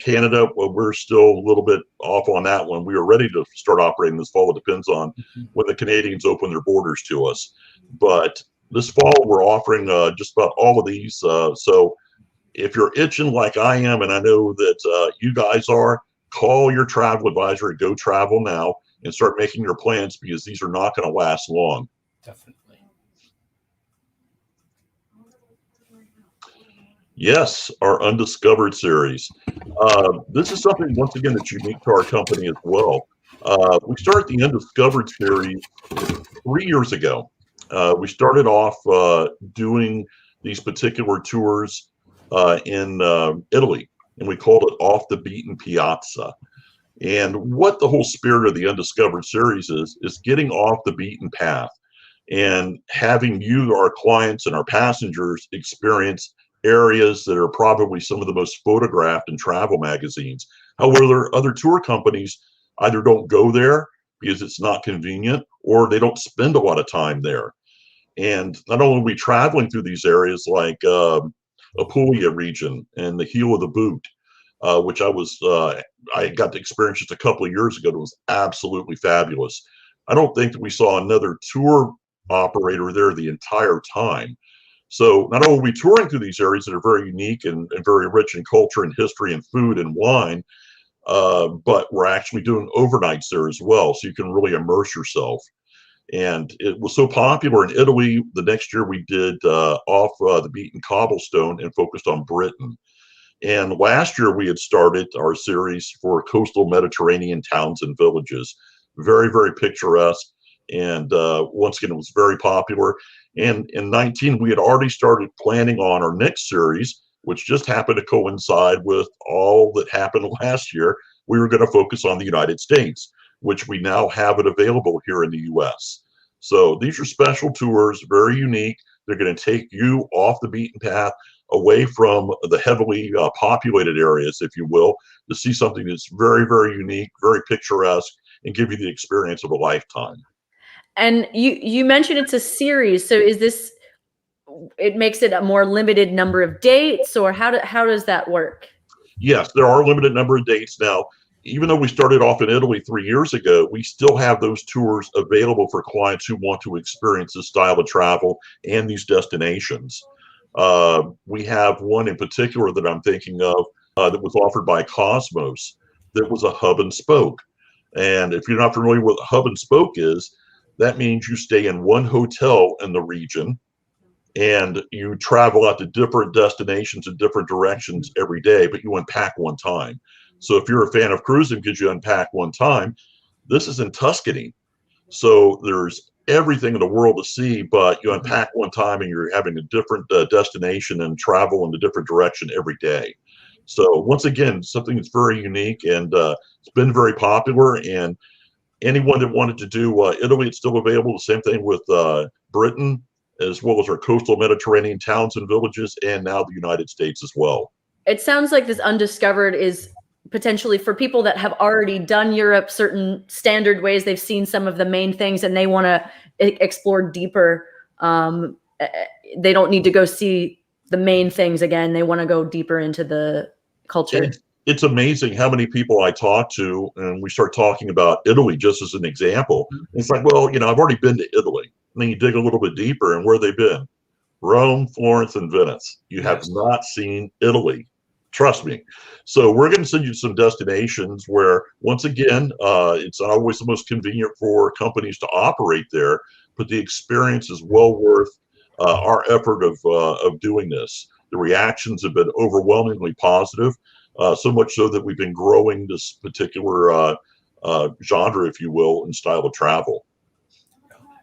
Canada, well, we're still a little bit off on that one. We are ready to start operating this fall. It depends on when the Canadians open their borders to us. But this fall, we're offering just about all of these. So if you're itching like I am, and I know that you guys are, call your travel advisor at Go Travel now and start making your plans, because these are not going to last long. Definitely. Yes, our Undiscovered series. This is something, once again, that's unique to our company as well. We started the Undiscovered series 3 years ago. We started off doing these particular tours in Italy, and we called it Off the Beaten Piazza. And what the whole spirit of the Undiscovered series is getting off the beaten path and having you, our clients and our passengers, experience areas that are probably some of the most photographed in travel magazines. However, other tour companies either don't go there because it's not convenient, or they don't spend a lot of time there. And not only are we traveling through these areas like Apulia region and the heel of the boot, which I got to experience just a couple of years ago. It was absolutely fabulous. I don't think that we saw another tour operator there the entire time. So not only are we touring through these areas that are very unique and very rich in culture and history and food and wine, but we're actually doing overnights there as well, so you can really immerse yourself. And it was so popular in Italy, the next year we did Off the Beaten Cobblestone and focused on Britain. And last year we had started our series for coastal Mediterranean towns and villages. Very, very picturesque. And once again, it was very popular. And in 19, we had already started planning on our next series, which just happened to coincide with all that happened last year. We were going to focus on the United States, which we now have it available here in the U.S. So these are special tours, very unique. They're going to take you off the beaten path, away from the heavily populated areas, if you will, to see something that's very, very unique, very picturesque, and give you the experience of a lifetime. And you mentioned it's a series. So is this, it makes it a more limited number of dates, or how does that work? Yes, there are a limited number of dates now. Even though we started off in Italy 3 years ago, we still have those tours available for clients who want to experience this style of travel and these destinations. We have one in particular that I'm thinking of that was offered by Cosmos, that was a hub and spoke. And if you're not familiar with what a hub and spoke is, that means you stay in one hotel in the region and you travel out to different destinations in different directions every day, but you unpack one time. So if you're a fan of cruising because you unpack one time, this is in Tuscany. So there's everything in the world to see, but you unpack one time and you're having a different destination and travel in a different direction every day. So once again, something that's very unique, and it's been very popular. And anyone that wanted to do Italy, it's still available. The same thing with Britain, as well as our coastal Mediterranean towns and villages, and now the United States as well. It sounds like this Undiscovered is potentially for people that have already done Europe, certain standard ways. They've seen some of the main things and they want to explore deeper. They don't need to go see the main things again. They want to go deeper into the culture. It's amazing how many people I talk to, and we start talking about Italy just as an example. It's like, well, I've already been to Italy. And then you dig a little bit deeper, and where they've been: Rome, Florence, and Venice. You have not seen Italy. Trust me. So we're going to send you some destinations where, once again, it's not always the most convenient for companies to operate there, but the experience is well worth our effort of doing this. The reactions have been overwhelmingly positive, so much so that we've been growing this particular genre, if you will, and style of travel.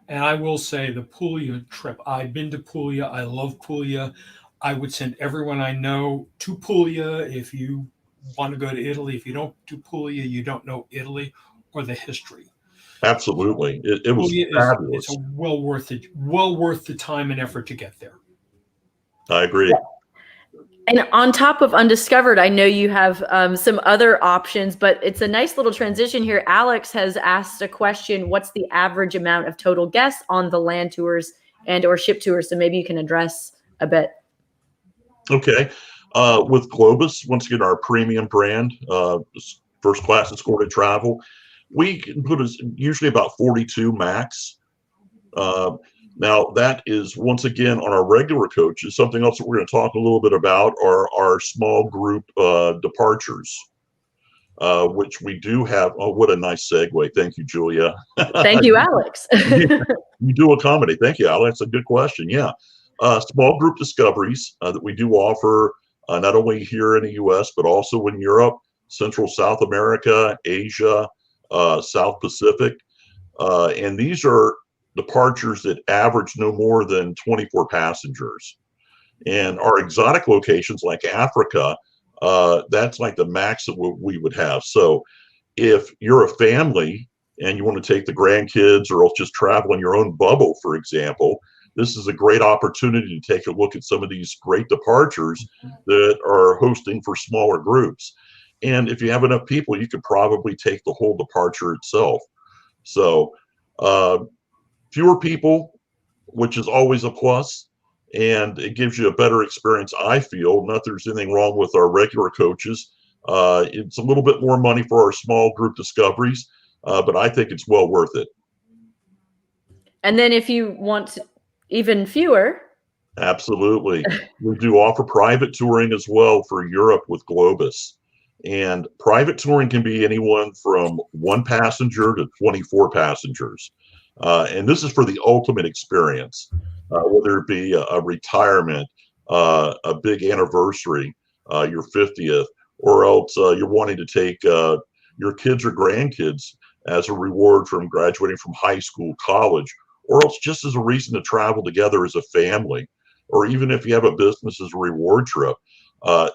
And I will say the Puglia trip, I've been to Puglia. I love Puglia. I would send everyone I know to Puglia if you want to go to Italy. If you don't do Puglia, you don't know Italy or the history. Absolutely. It was Puglia fabulous. it's well worth the time and effort to get there. I agree. Yeah. And on top of Undiscovered, I know you have some other options, but it's a nice little transition here. Alex has asked a question: what's the average amount of total guests on the land tours and or ship tours? So maybe you can address a bit. Okay. With Globus, once again, our premium brand, first class escorted travel, we can put us usually about 42 max. Now, that is, once again, on our regular coaches. Something else that we're going to talk a little bit about are our small group departures, which we do have. Oh, what a nice segue. Thank you, Julia. Thank you, Alex. You do accommodate. Thank you, Alex. That's a good question. Yeah. Small group discoveries that we do offer not only here in the U.S., but also in Europe, Central South America, Asia, South Pacific. And these are departures that average no more than 24 passengers. And our exotic locations like Africa, that's like the max that we would have. So if you're a family and you want to take the grandkids or else just travel in your own bubble, for example, this is a great opportunity to take a look at some of these great departures that are hosting for smaller groups. And if you have enough people, you could probably take the whole departure itself. So fewer people, which is always a plus, and it gives you a better experience, I feel. Not that there's anything wrong with our regular coaches. It's a little bit more money for our small group discoveries, but I think it's well worth it. And then if you want even fewer. Absolutely. We do offer private touring as well for Europe with Globus. And private touring can be anyone from 1 passenger to 24 passengers. And this is for the ultimate experience, whether it be a retirement, a big anniversary, your 50th, or else you're wanting to take your kids or grandkids as a reward from graduating from high school, college, or else just as a reason to travel together as a family, or even if you have a business as a reward trip.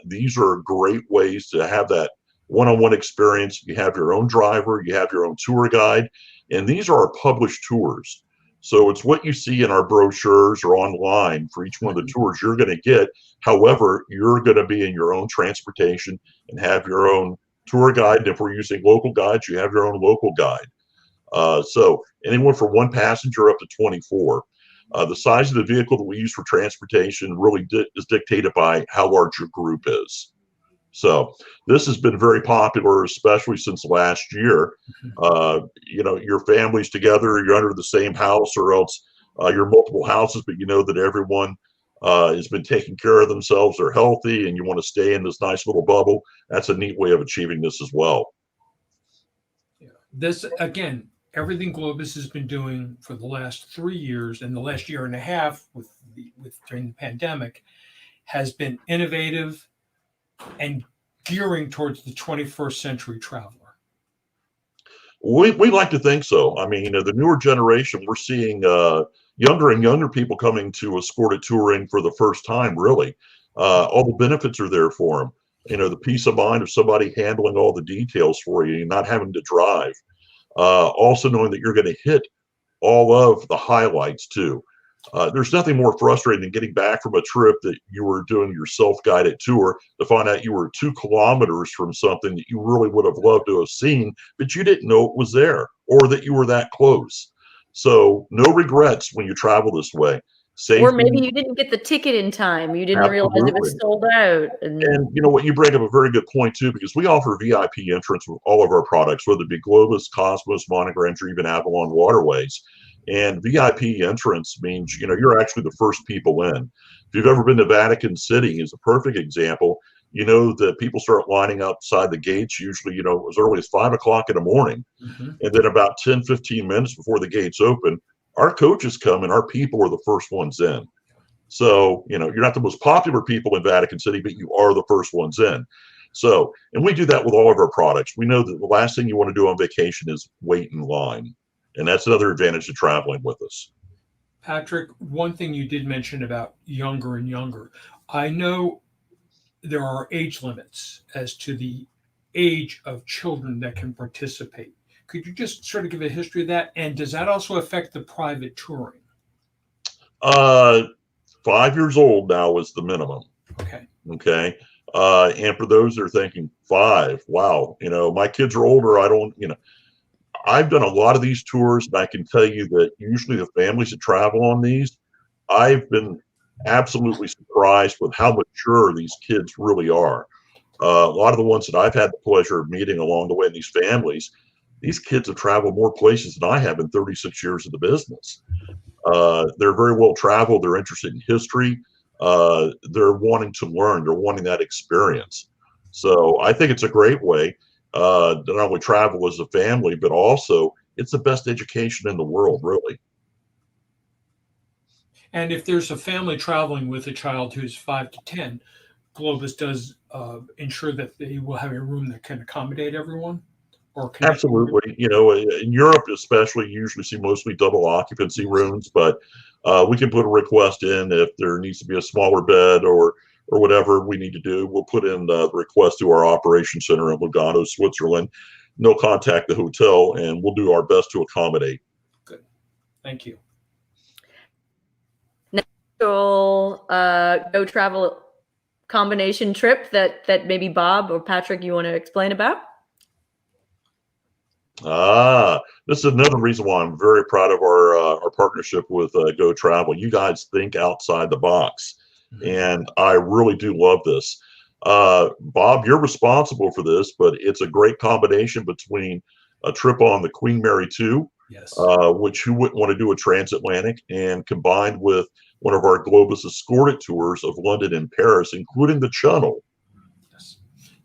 These are great ways to have that one-on-one experience. You have your own driver, you have your own tour guide, and these are our published tours. So it's what you see in our brochures or online for each one of the tours you're going to get. However, you're going to be in your own transportation and have your own tour guide. And if we're using local guides, you have your own local guide. So anyone from 1 passenger up to 24. The size of the vehicle that we use for transportation really is dictated by how large your group is. So this has been very popular, especially since last year. You know, your family's together, you're under the same house, or else you're multiple houses, but you know that everyone has been taking care of themselves, they're healthy, and you want to stay in this nice little bubble. That's a neat way of achieving this as well. Yeah. This, again, everything Globus has been doing for the last 3 years and the last year and a half during the pandemic has been innovative and gearing towards the 21st century traveler. We like to think so. I mean, the newer generation, we're seeing younger and younger people coming to escorted touring for the first time, really. All the benefits are there for them. You know, the peace of mind of somebody handling all the details for you, not having to drive. Also knowing that you're going to hit all of the highlights too. There's nothing more frustrating than getting back from a trip that you were doing your self-guided tour to find out you were 2 kilometers from something that you really would have loved to have seen, but you didn't know it was there or that you were that close. So no regrets when you travel this way. Safety, or maybe you didn't get the ticket in time. You didn't realize it was sold out. And you know what, you bring up a very good point too, because we offer VIP entrance with all of our products, whether it be Globus, Cosmos, Monograms, or even Avalon Waterways. And VIP entrance means, you know, you're actually the first people in. If you've ever been to Vatican City, is a perfect example. You know that people start lining outside the gates usually, you know, as early as 5 o'clock in the morning. And then about 10, 15 minutes before the gates open, our coaches come and our people are the first ones in. So, you know, you're not the most popular people in Vatican City, but you are the first ones in. So, and we do that with all of our products. We know that the last thing you want to do on vacation is wait in line. And that's another advantage of traveling with us. Patrick, one thing you did mention about younger and younger. I know there are age limits as to the age of children that can participate. Could you just sort of give a history of that? And does that also affect the private touring? 5 years old now is the minimum. Okay. Okay. And for those that are thinking 5, wow, my kids are older. I've done a lot of these tours, and I can tell you that usually the families that travel on these, I've been absolutely surprised with how mature these kids really are. A lot of the ones that I've had the pleasure of meeting along the way in these families, these kids have traveled more places than I have in 36 years of the business. They're very well traveled. They're interested in history. They're wanting to learn. They're wanting that experience. So I think it's a great way to not only travel as a family, but also it's the best education in the world, really. And if there's a family traveling with a child who's 5 to 10, Globus does ensure that they will have a room that can accommodate everyone? Or absolutely. In Europe especially, you usually see mostly double occupancy rooms, but we can put a request in if there needs to be a smaller bed or whatever we need to do. We'll put in the request to our operations center in Lugano, Switzerland. They'll contact the hotel, and we'll do our best to accommodate. Good. Thank you. Go travel combination trip that maybe Bob or Patrick, you want to explain about? This is another reason why I'm very proud of our partnership with Go Travel. You guys think outside the box, and I really do love this. Bob, you're responsible for this, but it's a great combination between a trip on the Queen Mary 2, yes, which who wouldn't want to do a transatlantic, and combined with one of our Globus escorted tours of London and Paris, including the Channel. Yes,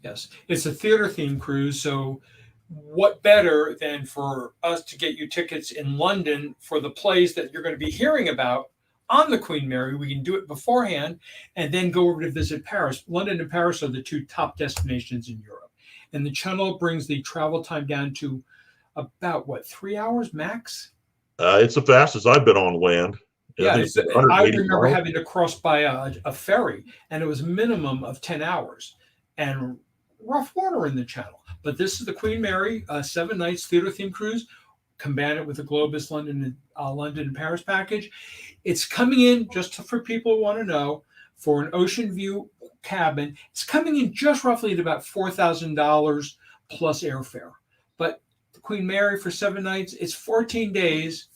yes, it's a theater-themed cruise, so what better than for us to get you tickets in London for the plays that you're going to be hearing about on the Queen Mary? We can do it beforehand and then go over to visit Paris. London and Paris are the 2 top destinations in Europe. And the Channel brings the travel time down to about, 3 hours max? It's the fastest I've been on land. Yeah, I remember having to cross by a ferry, and it was a minimum of 10 hours. And rough water in the Channel. But this is the Queen Mary 7 nights theater-themed cruise, combined with the Globus London and Paris package. It's coming in, just for people who want to know, for an ocean view cabin. It's coming in just roughly at about $4,000 plus airfare. But the Queen Mary for 7 nights, it's 14 days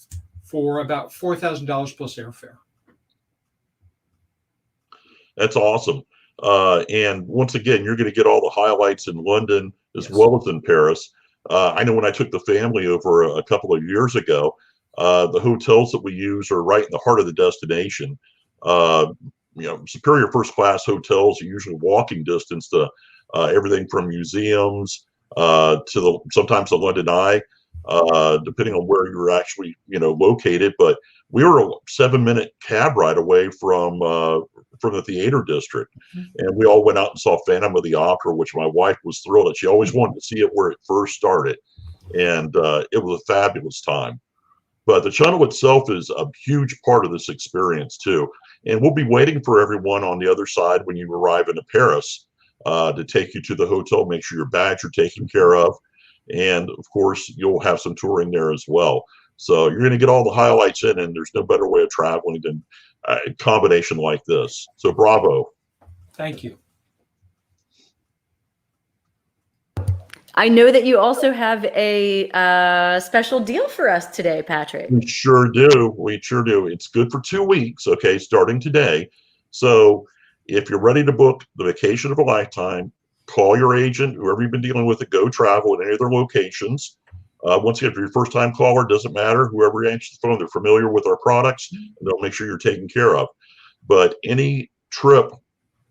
for about $4,000 plus airfare. That's awesome. And once again, you're going to get all the highlights in London as well as in Paris. I know when I took the family over a couple of years ago, the hotels that we use are right in the heart of the destination. Superior first class hotels are usually walking distance to everything from museums to sometimes the London Eye, depending on where you're actually located. But we were a 7-minute cab ride away from the theater district, and we all went out and saw Phantom of the Opera, which my wife was thrilled at. She always wanted to see it where it first started, and it was a fabulous time. But the Channel itself is a huge part of this experience too, and we'll be waiting for everyone on the other side when you arrive into Paris to take you to the hotel, make sure your bags are taken care of, and of course you'll have some touring there as well. So you're going to get all the highlights in, and there's no better way of traveling than a combination like this. So bravo. Thank you. I know that you also have a special deal for us today, Patrick. We sure do. We sure do. It's good for 2 weeks, okay, starting today. So if you're ready to book the vacation of a lifetime, call your agent, whoever you've been dealing with at Go Travel at any of their locations. Once again, if you're a first-time caller, it doesn't matter. Whoever answers the phone, they're familiar with our products, and they'll make sure you're taken care of. But any trip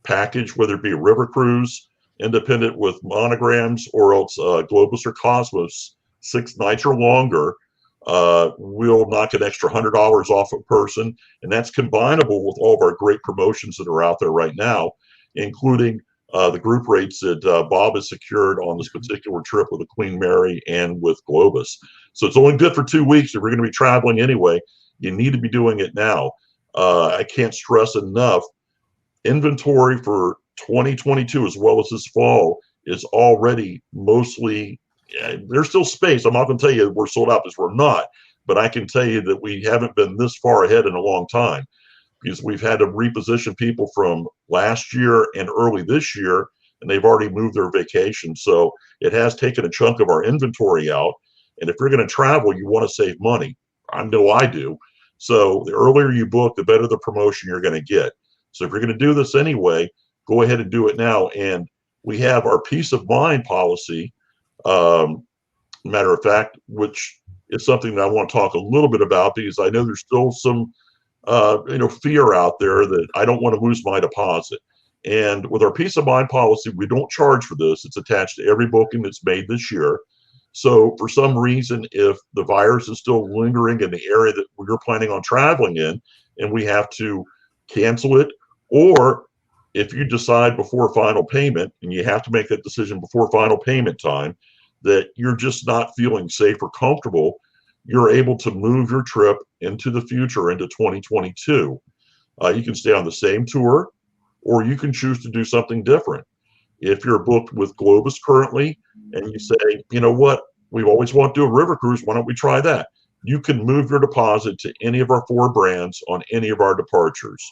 package, whether it be a river cruise, independent with Monograms, or else Globus or Cosmos, 6 nights or longer, we'll knock an extra $100 off a person, and that's combinable with all of our great promotions that are out there right now, including the group rates that Bob has secured on this particular trip with the Queen Mary and with Globus. So it's only good for 2 weeks. If we're going to be traveling anyway, you need to be doing it now. I can't stress enough, inventory for 2022, as well as this fall, is already mostly, there's still space. I'm not going to tell you we're sold out because we're not, but I can tell you that we haven't been this far ahead in a long time, because we've had to reposition people from last year and early this year, and they've already moved their vacation. So it has taken a chunk of our inventory out. And if you're going to travel, you want to save money. I know I do. So the earlier you book, the better the promotion you're going to get. So if you're going to do this anyway, go ahead and do it now. And we have our peace of mind policy, matter of fact, which is something that I want to talk a little bit about, because I know there's still some fear out there that I don't want to lose my deposit. And with our peace of mind policy, we don't charge for this. It's attached to every booking that's made this year. So for some reason, if the virus is still lingering in the area that we're planning on traveling in, and we have to cancel it, or if you decide before final payment, and you have to make that decision before final payment time, that you're just not feeling safe or comfortable, you're able to move your trip into the future, into 2022. You can stay on the same tour, or you can choose to do something different. If you're booked with Globus currently, and you say, you know what, we've always wanted to do a river cruise, why don't we try that? You can move your deposit to any of our 4 brands on any of our departures.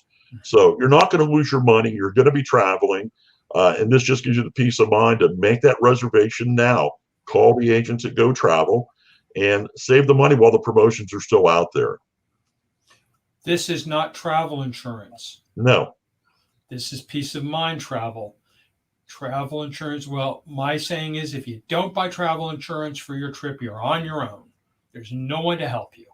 So you're not going to lose your money. You're going to be traveling. And this just gives you the peace of mind to make that reservation now. Call the agents at Go Travel and save the money while the promotions are still out there. This is not travel insurance. No. This is peace of mind travel. Travel insurance, well, my saying is, if you don't buy travel insurance for your trip, you're on your own. There's no one to help you.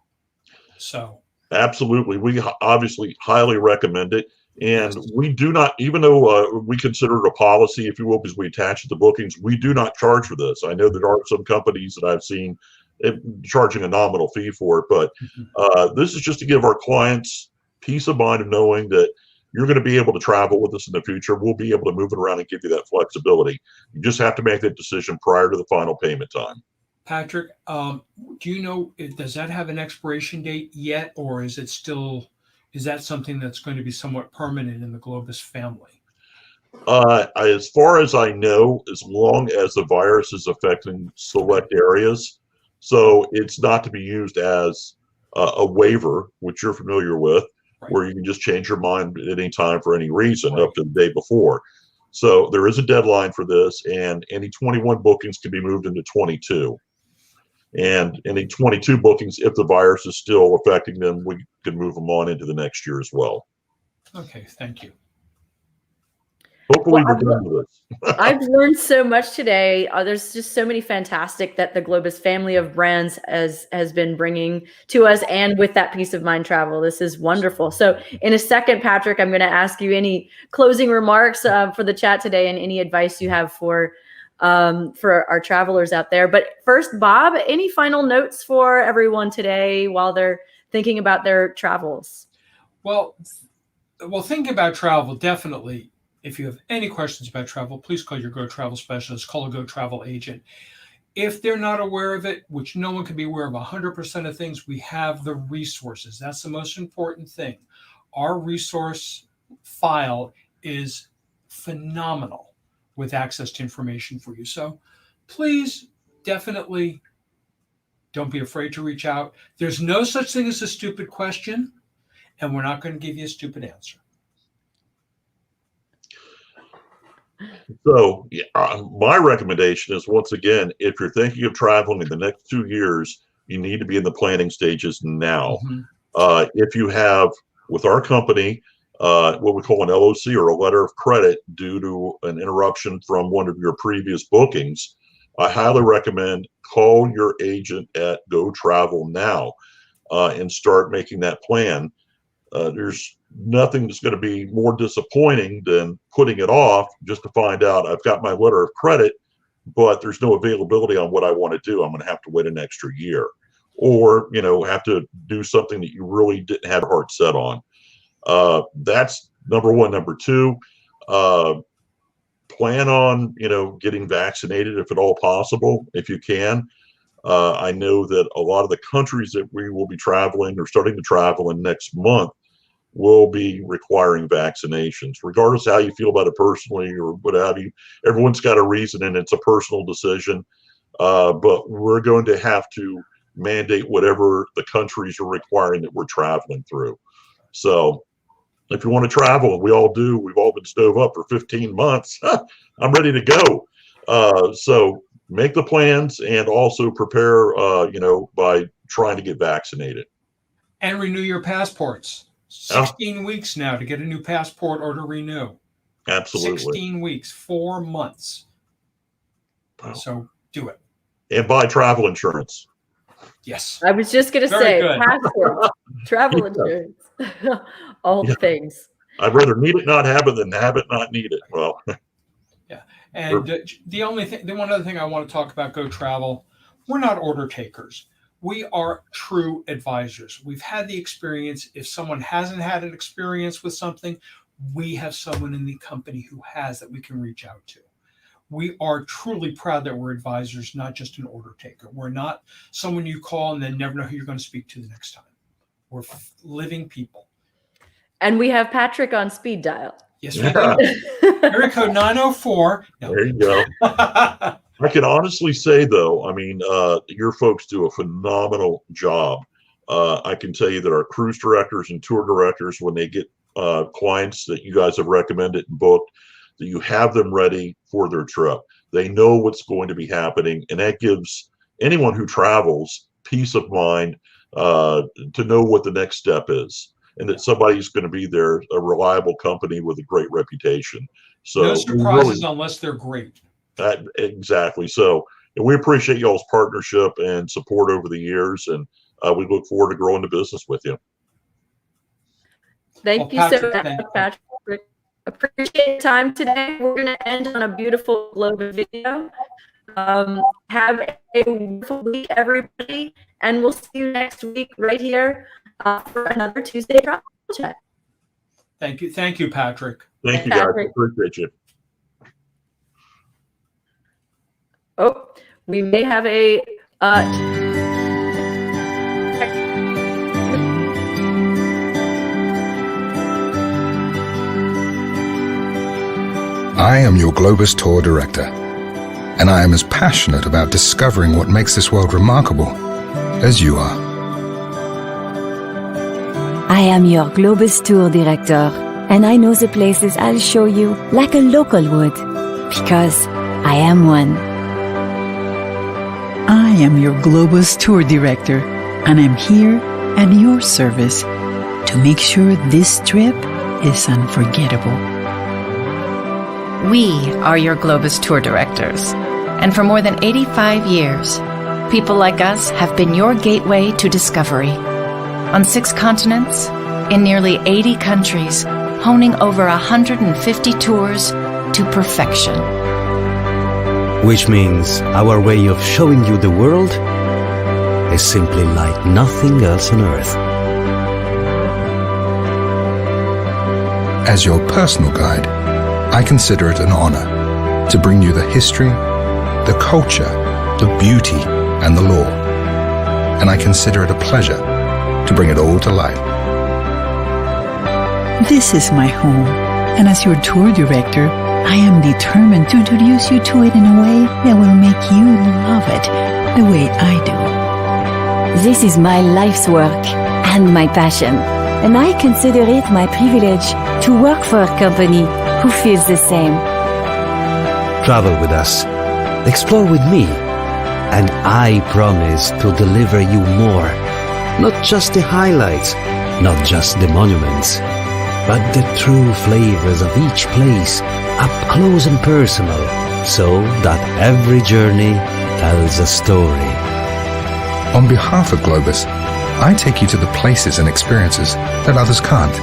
So absolutely, we obviously highly recommend it. And we do not, even though we consider it a policy, if you will, because we attach it to bookings, we do not charge for this. I know there are some companies that I've seen charging a nominal fee for it, but this is just to give our clients peace of mind of knowing that you're going to be able to travel with us in the future. We'll be able to move it around and give you that flexibility. You just have to make that decision prior to the final payment time. Patrick, do you know, does that have an expiration date yet, or is that something that's going to be somewhat permanent in the Globus family? As far as I know, as long as the virus is affecting select areas, so it's not to be used as a waiver, which you're familiar with, right, where you can just change your mind at any time for any reason, right, up to the day before. So there is a deadline for this, and any 21 bookings can be moved into 22. And any 22 bookings, if the virus is still affecting them, we can move them on into the next year as well. Okay, thank you. Hopefully we're done with this. I've learned so much today. There's just so many fantastic that the Globus family of brands has been bringing to us, and with that peace of mind travel. This is wonderful. So in a second, Patrick, I'm going to ask you any closing remarks for the chat today, and any advice you have for our travelers out there. But first, Bob, any final notes for everyone today while they're thinking about their travels? Well, thinking about travel, definitely. If you have any questions about travel, please call your Go Travel specialist, call a Go Travel agent. If they're not aware of it, which no one can be aware of 100% of things, we have the resources. That's the most important thing. Our resource file is phenomenal with access to information for you. So please, definitely don't be afraid to reach out. There's no such thing as a stupid question, and we're not going to give you a stupid answer. So my recommendation is, once again, if you're thinking of traveling in the next 2 years, you need to be in the planning stages now. Mm-hmm. If you have, with our company, what we call an LOC, or a letter of credit, due to an interruption from one of your previous bookings, I highly recommend call your agent at Go Travel now and start making that plan. There's nothing that's going to be more disappointing than putting it off just to find out I've got my letter of credit, but there's no availability on what I want to do. I'm going to have to wait an extra year, or, have to do something that you really didn't have a heart set on. That's number one. Number two, plan on, getting vaccinated if at all possible, if you can. I know that a lot of the countries that we will be traveling or starting to travel in next month, will be requiring vaccinations, regardless of how you feel about it personally or what have you. Everyone's got a reason, and it's a personal decision. But we're going to have to mandate whatever the countries are requiring that we're traveling through. So if you want to travel, and we all do, we've all been stove up for 15 months. I'm ready to go. So make the plans and also prepare, by trying to get vaccinated. And renew your passports. 16 weeks now to get a new passport or to renew. Absolutely. 16 weeks, 4 months. Wow. So do it. And buy travel insurance. Yes. I was just going to say, passport, travel insurance, all the things. I'd rather need it, not have it, than have it, not need it. Well, yeah. And the one other thing I want to talk about, Go Travel, we're not order takers. We are true advisors. We've had the experience. If someone hasn't had an experience with something, we have someone in the company who has that we can reach out to. We are truly proud that we're advisors, not just an order taker. We're not someone you call and then never know who you're going to speak to the next time. We're living people. And we have Patrick on speed dial. Yes, we do. Area code 904. No. There you go. I can honestly say, though, I mean, your folks do a phenomenal job. I can tell you that our cruise directors and tour directors, when they get clients that you guys have recommended and booked, that you have them ready for their trip. They know what's going to be happening, and that gives anyone who travels peace of mind to know what the next step is, and that somebody's going to be there, a reliable company with a great reputation. So no surprises unless they're great. Exactly. So, and we appreciate y'all's partnership and support over the years, and we look forward to growing the business with you. Thank you so much, Patrick. Appreciate your time today. We're going to end on a beautiful Globus video. Have a wonderful week, everybody, and we'll see you next week right here for another Tuesday Travel Chat. Thank you, Patrick. Thank you, guys. Appreciate you. Oh, we may have a I am your Globus Tour Director, and I am as passionate about discovering what makes this world remarkable as you are. I am your Globus Tour Director, and I know the places I'll show you like a local would, because I am one. I am your Globus Tour Director, and I'm here at your service to make sure this trip is unforgettable. We are your Globus Tour Directors, and for more than 85 years, people like us have been your gateway to discovery. On 6 continents, in nearly 80 countries, honing over 150 tours to perfection. Which means our way of showing you the world is simply like nothing else on earth. As your personal guide, I consider it an honor to bring you the history, the culture, the beauty, and the lore. And I consider it a pleasure to bring it all to life. This is my home, and as your tour director, I am determined to introduce you to it in a way that will make you love it the way I do. This is my life's work and my passion, and I consider it my privilege to work for a company who feels the same. Travel with us, explore with me, and I promise to deliver you more. Not just the highlights, not just the monuments, but the true flavors of each place, up close and personal, so that every journey tells a story. On behalf of Globus, I take you to the places and experiences that others can't.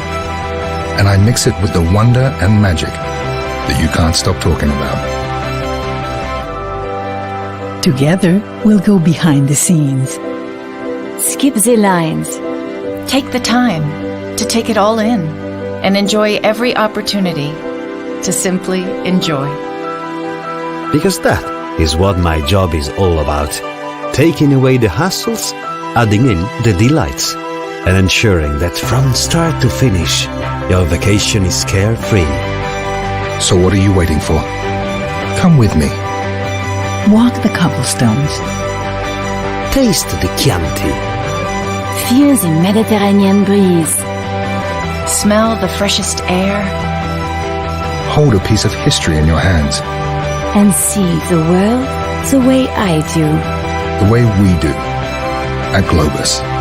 And I mix it with the wonder and magic that you can't stop talking about. Together, we'll go behind the scenes. Skip the lines. Take the time to take it all in and enjoy every opportunity to simply enjoy. Because that is what my job is all about. Taking away the hassles, adding in the delights. and ensuring that from start to finish, your vacation is carefree. So what are you waiting for? Come with me. Walk the cobblestones. Taste the Chianti. Feel the Mediterranean breeze. Smell the freshest air. Hold a piece of history in your hands. And see the world the way I do. The way we do at Globus.